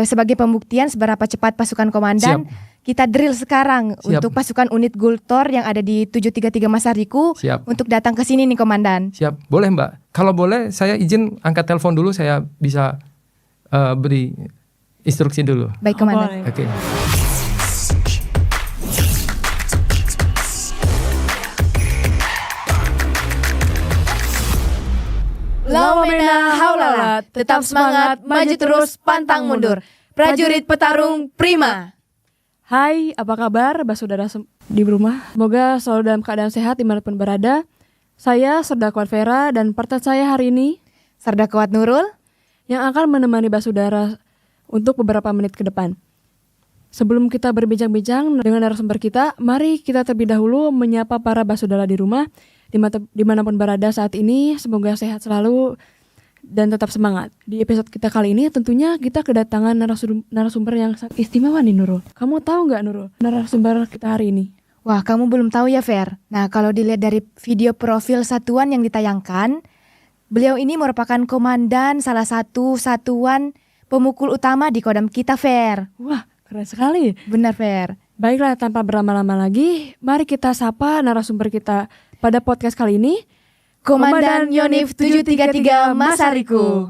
Sebagai pembuktian seberapa cepat pasukan komandan, kita drill sekarang untuk pasukan unit Gultor yang ada di 733 Masariku untuk datang ke sini nih komandan. Siap, boleh Mbak. Kalau boleh saya izin angkat telepon dulu, saya bisa beri instruksi dulu. Baik komandan. Oke. Lawamena haulala, tetap semangat, maju terus, pantang mundur. Prajurit petarung prima. Hai, apa kabar saudara di rumah? Semoga selalu dalam keadaan sehat dimanapun berada. Saya Serdakawat Vera dan partner saya hari ini Serdakawat Nurul yang akan menemani saudara untuk beberapa menit ke depan. Sebelum kita berbincang-bincang dengan narasumber kita, mari kita terlebih dahulu menyapa para saudara di rumah dimanapun berada saat ini. Semoga sehat selalu dan tetap semangat. Di episode kita kali ini tentunya kita kedatangan narasumber yang sangat istimewa nih Nurul. Kamu tahu nggak Nurul narasumber kita hari ini? Wah, kamu belum tahu ya Fer. Nah, kalau dilihat dari video profil satuan yang ditayangkan, beliau ini merupakan komandan salah satu satuan pemukul utama di Kodam kita Fer. Wah, keren sekali. Benar Fer. Baiklah, tanpa berlama-lama lagi, mari kita sapa narasumber kita pada podcast kali ini, Komandan Yonif 733 Masariku.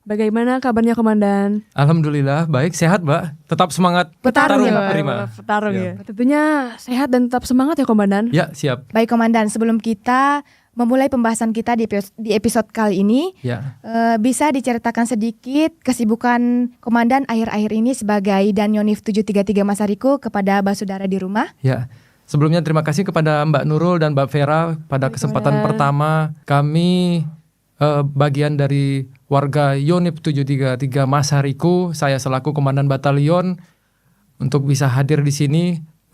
Bagaimana kabarnya Komandan? Alhamdulillah baik, sehat Mbak. Tetap semangat petarung ya, prima. Petarung ya. Tentunya sehat dan tetap semangat ya Komandan. Ya, siap. Baik Komandan, sebelum kita memulai pembahasan kita di episode kali ini, bisa diceritakan sedikit kesibukan Komandan akhir-akhir ini sebagai Dan Yonif 733 Masariku kepada saudara di rumah? Ya. Sebelumnya terima kasih kepada Mbak Nurul dan Mbak Vera pada kesempatan pertama kami bagian dari warga Yonif 733 Masariku, saya selaku Komandan Batalion untuk bisa hadir di sini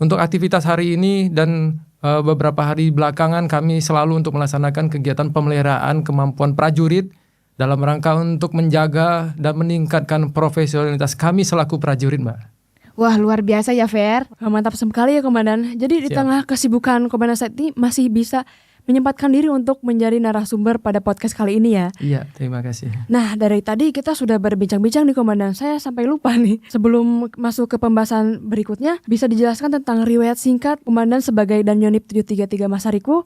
untuk aktivitas hari ini dan beberapa hari belakangan kami selalu untuk melaksanakan kegiatan pemeliharaan kemampuan prajurit dalam rangka untuk menjaga dan meningkatkan profesionalitas kami selaku prajurit, Mbak. Wah, luar biasa ya Fer. Mantap sekali ya Komandan. Jadi di tengah kesibukan Komandan saat ini masih bisa menyempatkan diri untuk menjadi narasumber pada podcast kali ini ya. Iya, terima kasih. Nah, dari tadi kita sudah berbincang-bincang nih Komandan. Saya sampai lupa nih. Sebelum masuk ke pembahasan berikutnya, bisa dijelaskan tentang riwayat singkat Komandan sebagai Dan Yonif 733 Masariku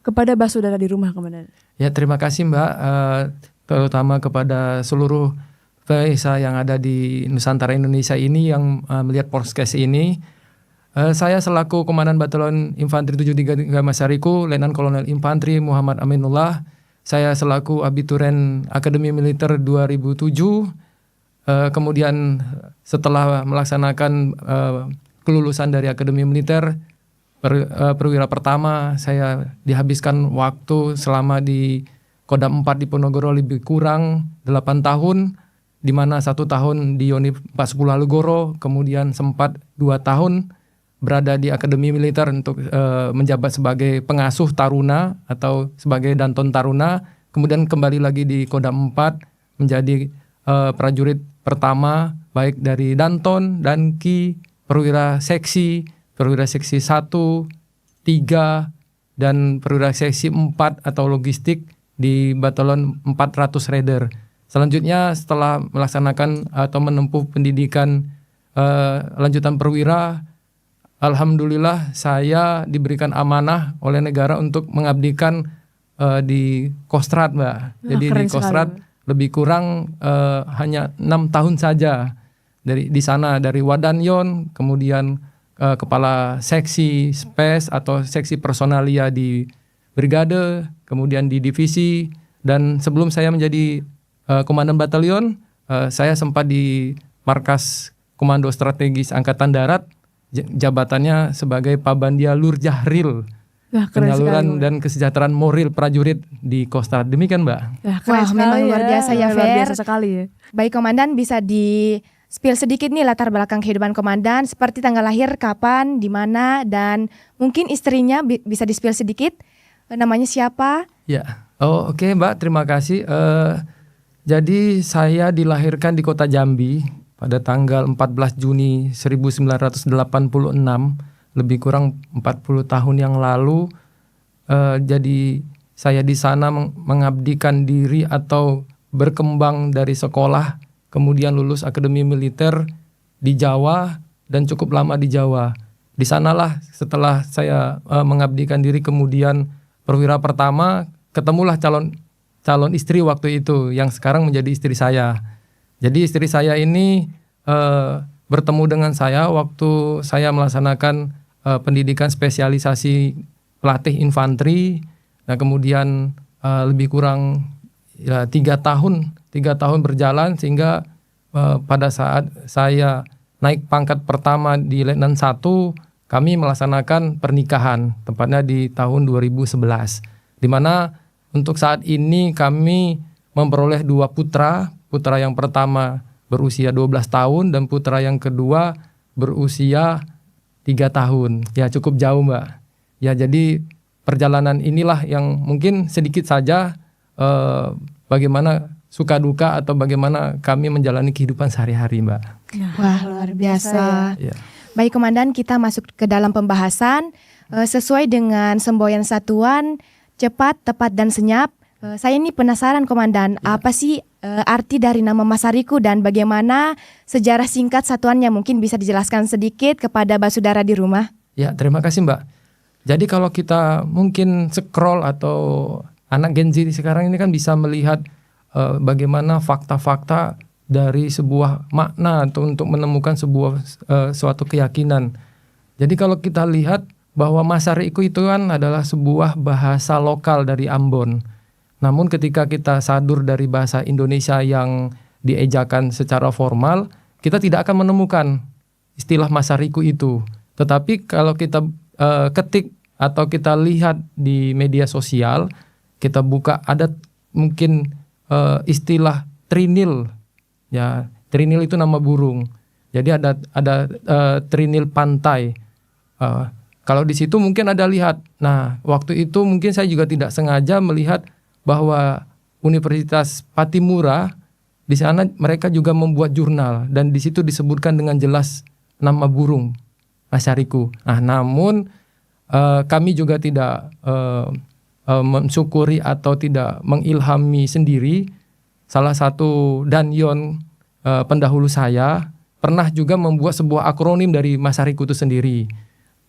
kepada saudara di rumah Komandan. Ya, terima kasih Mbak. Terutama kepada seluruh pemirsa yang ada di Nusantara Indonesia ini yang melihat podcast ini. Saya selaku Komandan Batalion Infanteri 733 Masariku, Letnan Kolonel Infanteri Muhammad Aminullah. Saya selaku Abituren Akademi Militer 2007. Kemudian setelah melaksanakan kelulusan dari Akademi Militer, perwira pertama saya dihabiskan waktu selama di Kodam 4 di Ponorogo lebih kurang 8 tahun. Di mana 1 tahun di Yonif 410 Alugoro, kemudian sempat 2 tahun berada di Akademi Militer untuk menjabat sebagai pengasuh taruna atau sebagai Danton Taruna, kemudian kembali lagi di Kodam 4 menjadi prajurit pertama baik dari Danton, Danki, perwira seksi 1, 3, dan perwira seksi 4 atau logistik di Batalion 400 Raider. Selanjutnya setelah melaksanakan atau menempuh pendidikan lanjutan perwira, alhamdulillah saya diberikan amanah oleh negara untuk mengabdikan di Kostrad, Mbak. Jadi di Kostrad lebih kurang hanya 6 tahun saja. Di sana dari Wadanyon, kemudian kepala seksi spes atau seksi personalia di brigade, kemudian di divisi, dan sebelum saya menjadi Komandan Batalion, saya sempat di Markas Komando Strategis Angkatan Darat, jabatannya sebagai Pabandia Lurjahril, penyaluran dan kesejahteraan moral prajurit di Kostrad. Demikian Mbak. Wah, memang luar biasa ya Fer. Luar biasa sekali ya. Baik Komandan, bisa di-spill sedikit nih latar belakang kehidupan Komandan, seperti tanggal lahir, kapan, di mana, dan mungkin istrinya bisa di-spill sedikit, namanya siapa? Ya, oke Mbak, terima kasih. Jadi saya dilahirkan di kota Jambi pada tanggal 14 Juni 1986, lebih kurang 40 tahun yang lalu. Jadi saya di sana mengabdikan diri atau berkembang dari sekolah kemudian lulus akademi militer di Jawa dan cukup lama di Jawa. Di sanalah setelah saya mengabdikan diri, kemudian perwira pertama, ketemulah calon istri waktu itu yang sekarang menjadi istri saya. Jadi istri saya ini bertemu dengan saya waktu saya melaksanakan pendidikan spesialisasi pelatih infanteri. Nah kemudian lebih kurang 3 tahun berjalan, sehingga pada saat saya naik pangkat pertama di Letnan 1, kami melaksanakan pernikahan, tepatnya di tahun 2011. Di mana untuk saat ini kami memperoleh 2 putra. Putra yang pertama berusia 12 tahun dan putra yang kedua berusia 3 tahun. Ya cukup jauh Mbak. Ya jadi perjalanan inilah yang mungkin sedikit saja bagaimana suka duka atau bagaimana kami menjalani kehidupan sehari-hari Mbak. Wah luar biasa. Ya. Baik Komandan, kita masuk ke dalam pembahasan sesuai dengan semboyan satuan cepat, tepat, dan senyap. Saya ini penasaran Komandan, apa sih arti dari nama Masariku dan bagaimana sejarah singkat satuannya? Mungkin bisa dijelaskan sedikit kepada Basudara di rumah. Ya, terima kasih Mbak. Jadi kalau kita mungkin scroll atau anak Gen Z sekarang ini kan bisa melihat bagaimana fakta-fakta dari sebuah makna atau untuk menemukan suatu keyakinan. Jadi kalau kita lihat bahwa Masariku itu kan adalah sebuah bahasa lokal dari Ambon. Namun ketika kita sadur dari bahasa Indonesia yang diejakan secara formal, kita tidak akan menemukan istilah Masariku itu. Tetapi kalau kita ketik atau kita lihat di media sosial, kita buka ada mungkin istilah trinil. Ya, trinil itu nama burung. Jadi ada trinil pantai. Kalau di situ mungkin ada lihat. Nah, waktu itu mungkin saya juga tidak sengaja melihat bahwa Universitas Patimura di sana mereka juga membuat jurnal dan di situ disebutkan dengan jelas nama burung Masariku. Nah, namun kami juga tidak mensyukuri atau tidak mengilhami sendiri. Salah satu danyon pendahulu saya pernah juga membuat sebuah akronim dari Masariku itu sendiri,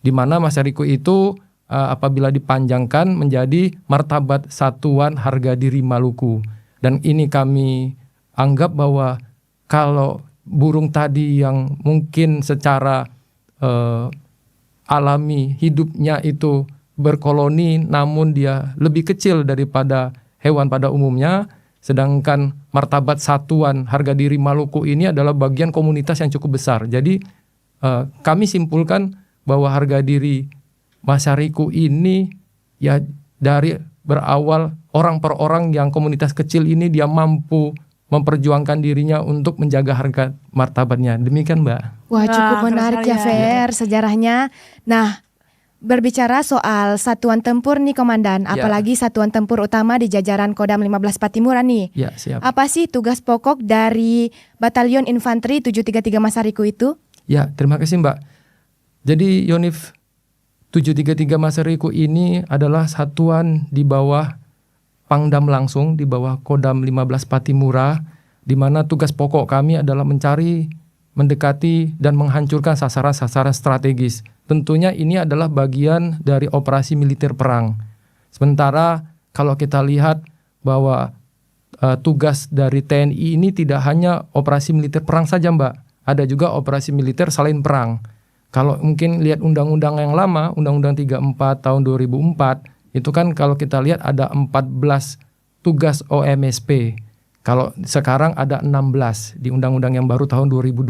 di mana Masariku itu apabila dipanjangkan menjadi Martabat Satuan Harga Diri Maluku. Dan ini kami anggap bahwa kalau burung tadi yang mungkin secara alami hidupnya itu berkoloni, namun dia lebih kecil daripada hewan pada umumnya, sedangkan Martabat Satuan Harga Diri Maluku ini adalah bagian komunitas yang cukup besar. Jadi kami simpulkan bahwa harga diri Masariku ini ya dari berawal orang per orang yang komunitas kecil ini dia mampu memperjuangkan dirinya untuk menjaga harga martabatnya. Demikian Mbak. Wah cukup menarik ya Fer sejarahnya. Nah berbicara soal satuan tempur nih Komandan, apalagi satuan tempur utama di jajaran Kodam 15 Patimura nih. Ya, siap. Apa sih tugas pokok dari Batalion Infanteri 733 Masariku itu? Ya, terima kasih Mbak. Jadi Yonif 733 Masariku ini adalah satuan di bawah Pangdam langsung, di bawah Kodam 15 Patimura, di mana tugas pokok kami adalah mencari, mendekati, dan menghancurkan sasaran-sasaran strategis. Tentunya ini adalah bagian dari operasi militer perang. Sementara kalau kita lihat bahwa tugas dari TNI ini tidak hanya operasi militer perang saja Mbak, ada juga operasi militer selain perang. Kalau mungkin lihat undang-undang yang lama, Undang-Undang 34 tahun 2004, itu kan kalau kita lihat ada 14 tugas OMSP. Kalau sekarang ada 16 di undang-undang yang baru tahun 2025.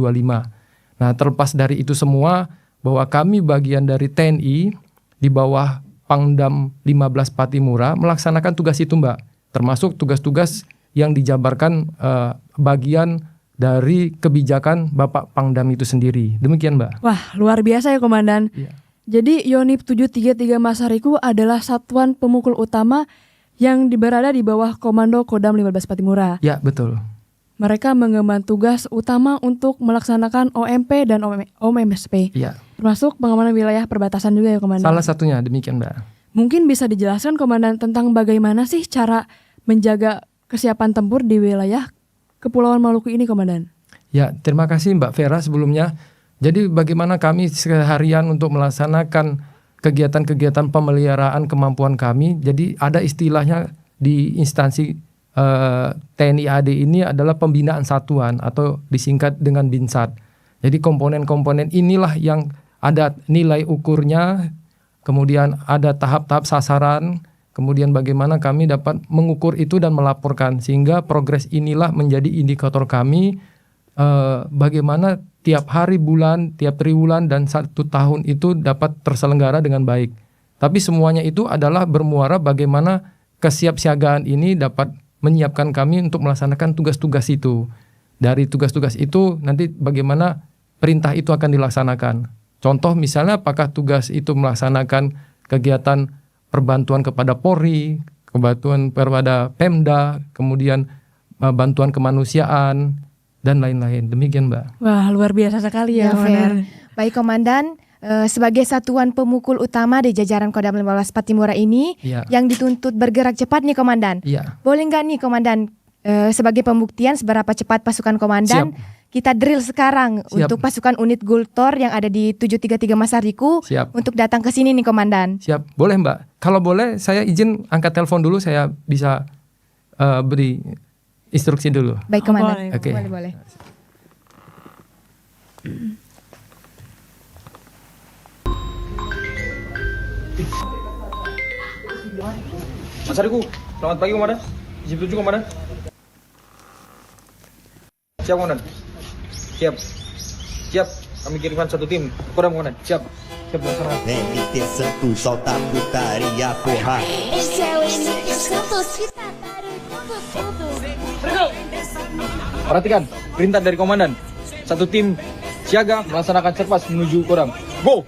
Nah, terlepas dari itu semua, bahwa kami bagian dari TNI di bawah Pangdam 15 Patimura melaksanakan tugas itu Mbak. Termasuk tugas-tugas yang dijabarkan bagian dari kebijakan Bapak Pangdam itu sendiri. Demikian Mbak. Wah, luar biasa ya Komandan. Iya. Jadi Yonif 733 Masariku adalah satuan pemukul utama yang berada di bawah Komando Kodam 15 Patimura. Ya, betul. Mereka mengemban tugas utama untuk melaksanakan OMP dan OMSP. Iya. Termasuk pengamanan wilayah perbatasan juga ya Komandan. Salah satunya demikian Mbak. Mungkin bisa dijelaskan Komandan tentang bagaimana sih cara menjaga kesiapan tempur di wilayah Kepulauan Maluku ini, Komandan? Ya, terima kasih Mbak Vera sebelumnya. Jadi bagaimana kami seharian untuk melaksanakan kegiatan-kegiatan pemeliharaan kemampuan kami. Jadi ada istilahnya di instansi TNI AD ini adalah pembinaan satuan atau disingkat dengan BINSAT. Jadi komponen-komponen inilah yang ada nilai ukurnya, kemudian ada tahap-tahap sasaran, kemudian bagaimana kami dapat mengukur itu dan melaporkan, sehingga progres inilah menjadi indikator kami bagaimana tiap hari, bulan, tiap triwulan dan 1 tahun itu dapat terselenggara dengan baik. Tapi semuanya itu adalah bermuara bagaimana kesiapsiagaan ini dapat menyiapkan kami untuk melaksanakan tugas-tugas itu. Dari tugas-tugas itu nanti bagaimana perintah itu akan dilaksanakan. Contoh misalnya apakah tugas itu melaksanakan kegiatan perbantuan kepada Polri, kebantuan kepada Pemda, kemudian bantuan kemanusiaan, dan lain-lain. Demikian Mbak. Wah, luar biasa sekali ya, Komandan. Baik Komandan, sebagai satuan pemukul utama di jajaran Kodam 15 Patimura ini yang dituntut bergerak cepat nih Komandan. Boleh nggak nih Komandan sebagai pembuktian seberapa cepat pasukan Komandan kita drill sekarang untuk pasukan unit Gultor yang ada di 733 Masariku untuk datang ke sini nih Komandan. Siap, boleh Mbak. Kalau boleh saya izin angkat telepon dulu, saya bisa beri instruksi dulu. Baik Komandan. Oke. Boleh. Masariku, selamat pagi Komandan. Izin 7 Komandan. Siap Komandan. Siap. Kami kirimkan 1 tim. Kodam Komandan. Siap melaksanakan. NT Santo solta putaria porra. Esse é o NT Santos, fita tudo. Perhatikan, perintah dari komandan. 1 tim siaga melaksanakan serpas menuju Kodam. Go!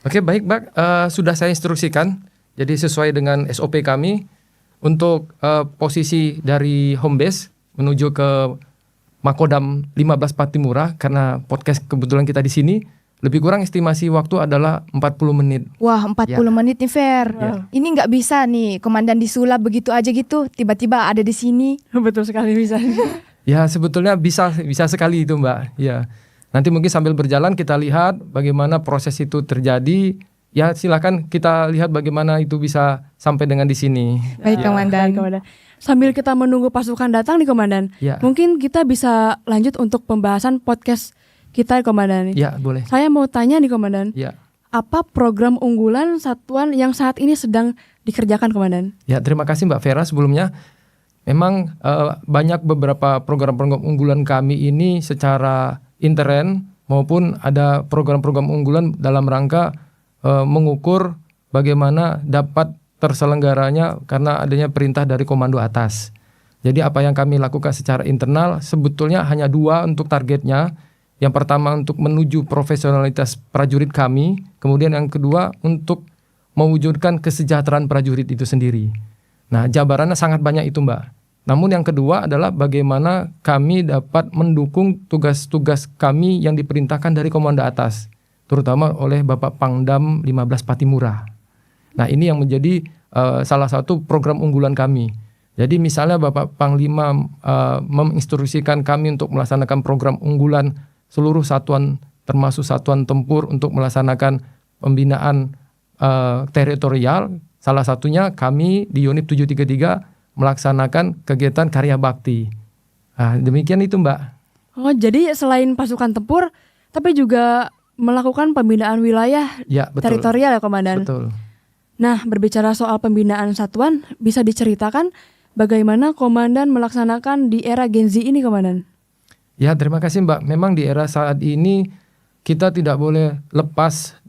Oke, baik Mbak, sudah saya instruksikan. Jadi sesuai dengan SOP kami untuk posisi dari home base menuju ke Makodam 15 Patimura, karena podcast kebetulan kita di sini, lebih kurang estimasi waktu adalah 40 menit. Wah, 40 menit nih Fer. Ini nggak bisa nih Komandan disulap begitu aja gitu, tiba-tiba ada di sini. Betul sekali bisa. Ya, sebetulnya bisa sekali itu Mbak. Ya. Nanti mungkin sambil berjalan kita lihat bagaimana proses itu terjadi. Ya, silakan kita lihat bagaimana itu bisa sampai dengan di sini. Baik Komandan. Sambil kita menunggu pasukan datang nih Komandan, mungkin kita bisa lanjut untuk pembahasan podcast kita Komandan. Ya, boleh. Saya mau tanya nih Komandan, apa program unggulan satuan yang saat ini sedang dikerjakan Komandan? Ya, terima kasih Mbak Vera sebelumnya. Memang banyak beberapa program-program unggulan kami ini secara intern maupun ada program-program unggulan dalam rangka mengukur bagaimana dapat terselenggaranya karena adanya perintah dari komando atas. Jadi apa yang kami lakukan secara internal sebetulnya hanya 2 untuk targetnya. Yang pertama untuk menuju profesionalitas prajurit kami, kemudian yang kedua untuk mewujudkan kesejahteraan prajurit itu sendiri. Nah, jabarannya sangat banyak itu Mbak. Namun yang kedua adalah bagaimana kami dapat mendukung tugas-tugas kami yang diperintahkan dari komando atas, terutama oleh Bapak Pangdam 15 Patimura. Nah, ini yang menjadi salah satu program unggulan kami. Jadi misalnya Bapak Panglima menginstruksikan kami untuk melaksanakan program unggulan seluruh satuan termasuk satuan tempur untuk melaksanakan pembinaan teritorial. Salah satunya kami di unit 733 melaksanakan kegiatan karya bakti. Nah, demikian itu Mbak. Oh, jadi selain pasukan tempur, tapi juga melakukan pembinaan wilayah teritorial ya Komandan? Betul. Nah, berbicara soal pembinaan satuan, bisa diceritakan bagaimana Komandan melaksanakan di era Gen Z ini Komandan? Ya, terima kasih Mbak. Memang di era saat ini kita tidak boleh lepas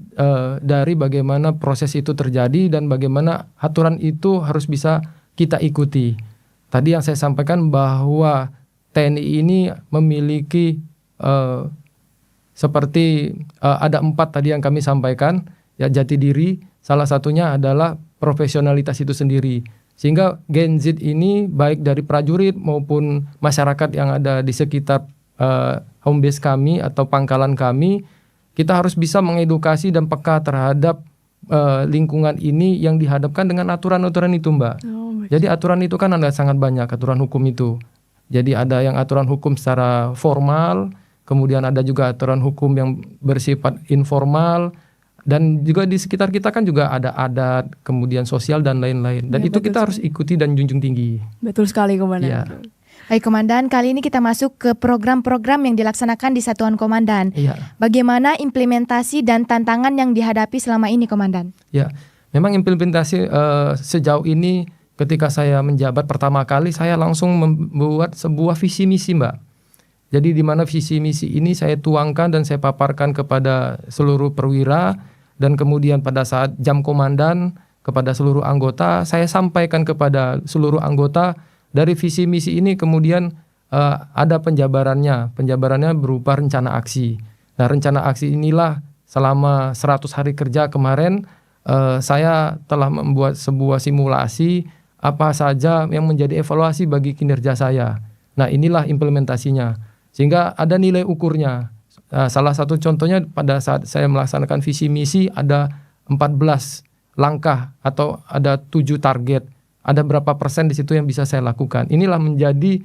dari bagaimana proses itu terjadi dan bagaimana aturan itu harus bisa kita ikuti. Tadi yang saya sampaikan bahwa TNI ini memiliki seperti ada 4 tadi yang kami sampaikan, ya jati diri, salah satunya adalah profesionalitas itu sendiri. Sehingga Gen Z ini baik dari prajurit maupun masyarakat yang ada di sekitar home base kami atau pangkalan kami, kita harus bisa mengedukasi dan peka terhadap lingkungan ini yang dihadapkan dengan aturan-aturan itu, Mbak. Jadi aturan itu kan ada sangat banyak, aturan hukum itu. Jadi ada yang aturan hukum secara formal, kemudian ada juga aturan hukum yang bersifat informal, dan juga di sekitar kita kan juga ada adat, kemudian sosial dan lain-lain. Dan itu kita harus ikuti dan junjung tinggi. Betul sekali, Komandan. Ya. Baik Komandan, kali ini kita masuk ke program-program yang dilaksanakan di Satuan Komandan. Iya. Bagaimana implementasi dan tantangan yang dihadapi selama ini, Komandan? Ya, memang implementasi sejauh ini ketika saya menjabat pertama kali, saya langsung membuat sebuah visi misi, Mbak. Jadi di mana visi misi ini saya tuangkan dan saya paparkan kepada seluruh perwira, dan kemudian pada saat jam komandan kepada seluruh anggota, saya sampaikan kepada seluruh anggota dari visi misi ini. Kemudian ada penjabarannya. Penjabarannya berupa rencana aksi. Nah, rencana aksi inilah selama 100 hari kerja kemarin saya telah membuat sebuah simulasi apa saja yang menjadi evaluasi bagi kinerja saya. Nah, inilah implementasinya. Sehingga ada nilai ukurnya. Salah satu contohnya pada saat saya melaksanakan visi misi ada 14 langkah atau ada 7 target. Ada berapa persen di situ yang bisa saya lakukan. Inilah menjadi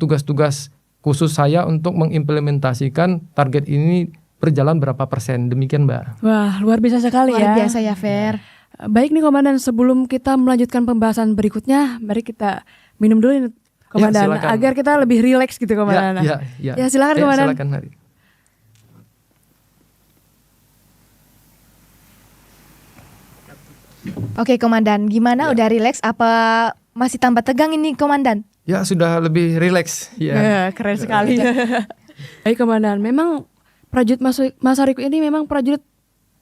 tugas-tugas khusus saya untuk mengimplementasikan target ini berjalan berapa persen. Demikian, Mbak. Wah, luar biasa sekali ya. Luar biasa ya, Fer. Baik nih Komandan, sebelum kita melanjutkan pembahasan berikutnya, mari kita minum dulu nih, Komandan, ya, agar kita lebih rileks gitu, Komandan. Ya, silakan, Komandan. Silakan, mari. Oke, Komandan, gimana? Udah rileks apa masih tambah tegang ini, Komandan? Ya, sudah lebih rileks. Ya. Keren sekali. Baik, Komandan, memang prajurit Mas Hariku ini memang prajurit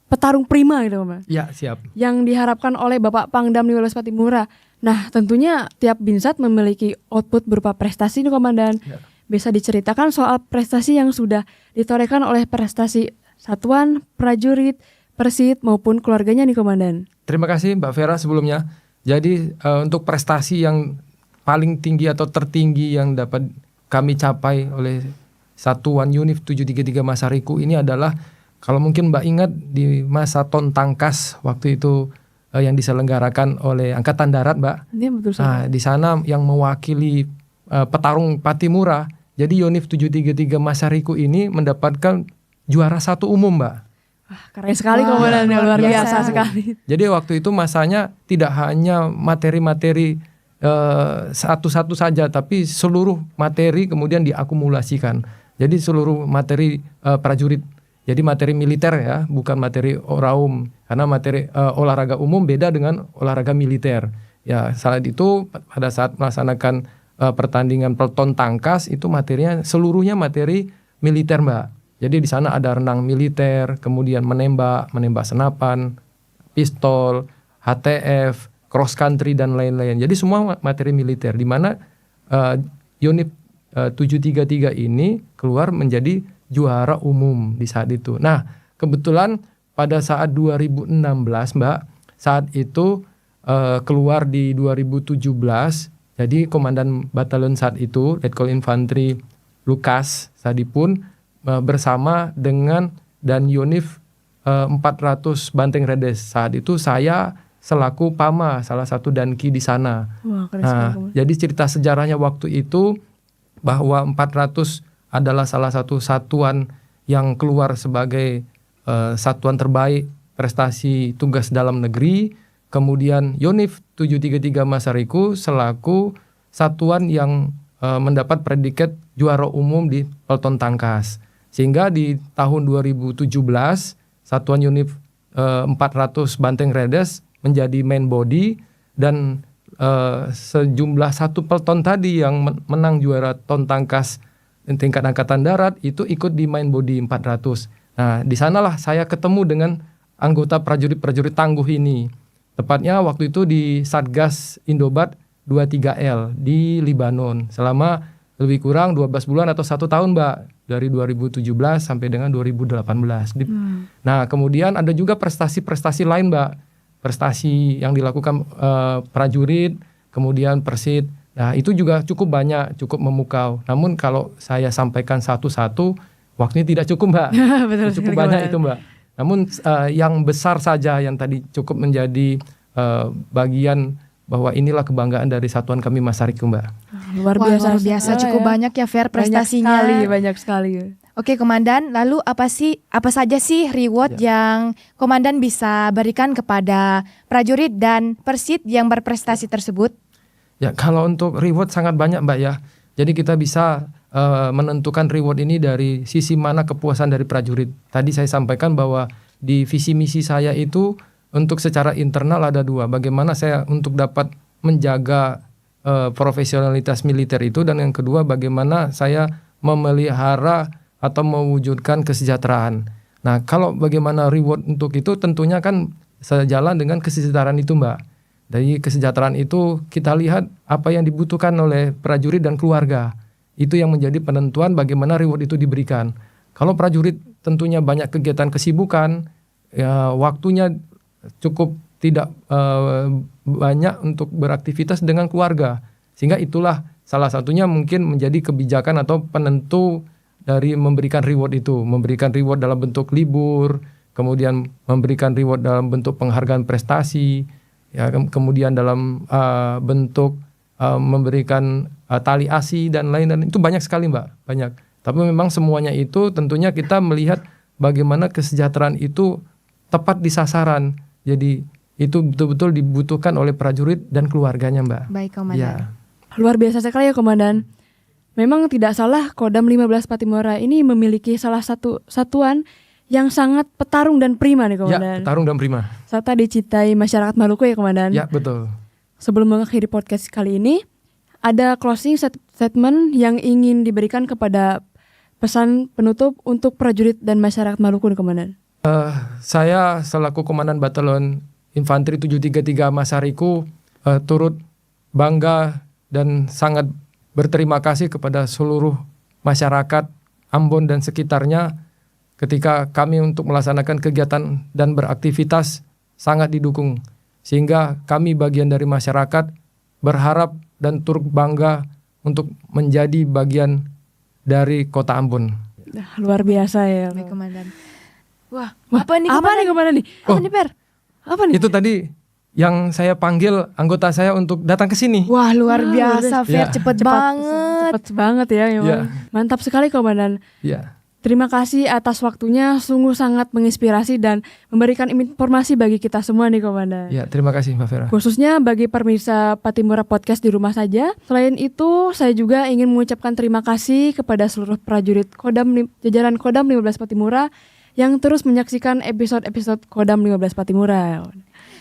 petarung prima gitu, Komandan. Ya, siap. Yang diharapkan oleh Bapak Pangdam Niwelos Patimura. Nah, tentunya tiap Binsat memiliki output berupa prestasi nih, Komandan. Ya. Bisa diceritakan soal prestasi yang sudah ditorehkan oleh prestasi satuan, prajurit, persit maupun keluarganya nih, Komandan. Terima kasih Mbak Vera sebelumnya. Jadi untuk prestasi yang paling tinggi atau tertinggi yang dapat kami capai oleh Satuan Yunif 733 Mas Hariku ini adalah, kalau mungkin Mbak ingat di masa Ton Tangkas waktu itu yang diselenggarakan oleh Angkatan Darat, Mbak. Iya, betul. Nah, di sana yang mewakili petarung Patimura, jadi Yunif 733 Mas Hariku ini mendapatkan juara 1 umum, Mbak. Wah, keren sekali, Komandan, luar biasa sekali. Jadi waktu itu masanya tidak hanya materi-materi satu-satu saja, tapi seluruh materi kemudian diakumulasikan. Jadi seluruh materi prajurit, jadi materi militer ya, bukan materi oraum. Karena materi olahraga umum beda dengan olahraga militer. Ya, saat itu pada saat melaksanakan pertandingan Pelton Tangkas itu materinya seluruhnya materi militer, Mbak. Jadi di sana ada renang militer, kemudian menembak senapan, pistol, HTF, cross country dan lain-lain. Jadi semua materi militer, di mana unit 733 ini keluar menjadi juara umum di saat itu. Nah, kebetulan pada saat 2016, Mbak, saat itu keluar di 2017. Jadi komandan batalion saat itu, Letkol Infantri Lukas Sadipun, bersama dengan dan Yunif 400 Banteng Redes. Saat itu saya selaku Pama, salah satu danki di sana. Wah, jadi cerita sejarahnya waktu itu bahwa 400 adalah salah satu satuan yang keluar sebagai satuan terbaik prestasi tugas dalam negeri. Kemudian Yunif 733 Mas Hariku selaku satuan yang mendapat predikat juara umum di Pelton Tangkas. Sehingga di tahun 2017 Satuan Yunif 400 Banteng Redes menjadi main body, dan sejumlah 1 pelton tadi yang menang juara Ton Tangkas tingkat Angkatan Darat itu ikut di main body 400. Nah, di sanalah saya ketemu dengan anggota prajurit-prajurit tangguh ini. Tepatnya waktu itu di Satgas Indobat 23L di Libanon selama lebih kurang 12 bulan atau 1 tahun, Mbak, dari 2017 sampai dengan 2018. Nah, kemudian ada juga prestasi-prestasi lain, Mbak. Prestasi yang dilakukan prajurit, kemudian persit Nah, itu juga cukup banyak, cukup memukau. Namun kalau saya sampaikan satu-satu, waktunya tidak cukup, Mbak. Betul cukup sekali, banyak Komandan. itu, Mbak. Namun yang besar saja yang tadi cukup menjadi bagian bahwa inilah kebanggaan dari satuan kami Masariku, Mbak. Luar Wah, biasa. luar biasa, cukup banyak ya Fer prestasinya. Banyak sekali. Oke Komandan, lalu apa saja sih reward yang Komandan bisa berikan kepada prajurit dan persit yang berprestasi tersebut? Ya, kalau untuk reward sangat banyak, Mbak ya. Jadi kita bisa menentukan reward ini dari sisi mana kepuasan dari prajurit. Tadi saya sampaikan bahwa di visi misi saya itu untuk secara internal ada 2. Bagaimana saya untuk dapat menjaga profesionalitas militer itu, dan yang kedua bagaimana saya memelihara atau mewujudkan kesejahteraan. Nah, kalau bagaimana reward untuk itu tentunya kan sejalan dengan kesejahteraan itu, Mbak. Dari kesejahteraan itu kita lihat apa yang dibutuhkan oleh prajurit dan keluarga. Itu yang menjadi penentuan bagaimana reward itu diberikan. Kalau prajurit tentunya banyak kegiatan kesibukan, ya waktunya cukup tidak banyak untuk beraktivitas dengan keluarga. Sehingga itulah salah satunya mungkin menjadi kebijakan atau penentu dari memberikan reward itu. Memberikan reward dalam bentuk libur, kemudian memberikan reward dalam bentuk penghargaan prestasi, ya, kemudian dalam bentuk memberikan tali asi dan lain-lain. Itu banyak sekali, Mbak, banyak. Tapi memang semuanya itu tentunya kita melihat bagaimana kesejahteraan itu tepat di sasaran. Jadi itu betul-betul dibutuhkan oleh prajurit dan keluarganya, Mbak. Baik Komandan. Ya. Luar biasa sekali ya Komandan. Memang tidak salah Kodam 15 Patimura ini memiliki salah satu satuan yang sangat petarung dan prima nih Komandan. Ya, petarung dan prima. Serta dicintai masyarakat Maluku ya Komandan. Ya, betul. Sebelum mengakhiri podcast kali ini, ada closing statement yang ingin diberikan kepada pesan penutup untuk prajurit dan masyarakat Maluku nih Komandan. Saya selaku Komandan Batalion Infanteri 733 Masariku turut bangga dan sangat berterima kasih kepada seluruh masyarakat Ambon dan sekitarnya ketika kami untuk melaksanakan kegiatan dan beraktivitas sangat didukung. Sehingga kami bagian dari masyarakat berharap dan turut bangga untuk menjadi bagian dari Kota Ambon. Luar biasa ya. Baik Komandan. Wah, Wah, apa nih Apa nih Komandan nih? Apa nih Per? Apa nih? Itu tadi yang saya panggil anggota saya untuk datang ke sini. Wah, luar biasa Ya. Fer, cepet banget. Cepat banget ya memang. Ya. Mantap sekali Komandan. Ya. Terima kasih atas waktunya, sungguh sangat menginspirasi dan memberikan informasi bagi kita semua nih Komandan. Ya, terima kasih Mbak Vera. Khususnya bagi pemirsa Patimura Podcast di rumah saja. Selain itu, saya juga ingin mengucapkan terima kasih kepada seluruh prajurit jajaran Kodam 15 Patimura yang terus menyaksikan episode-episode Kodam 15 Patimura.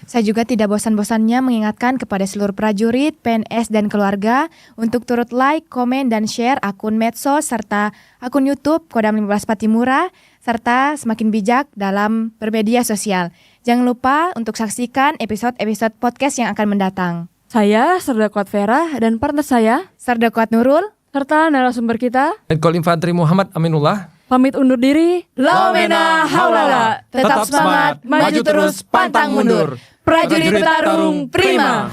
Saya juga tidak bosan-bosannya mengingatkan kepada seluruh prajurit, PNS, dan keluarga untuk turut like, komen, dan share akun medsos serta akun YouTube Kodam 15 Patimura, serta semakin bijak dalam bermedia sosial. Jangan lupa untuk saksikan episode-episode podcast yang akan mendatang. Saya, Serdakot Vera, dan partner saya, Serdakot Nurul, serta narasumber kita, Letkol Infanteri Muhammad Aminullah. pamit undur diri. Laumena haulala, tetap semangat, maju terus, pantang mundur. Prajurit Tarung Prima.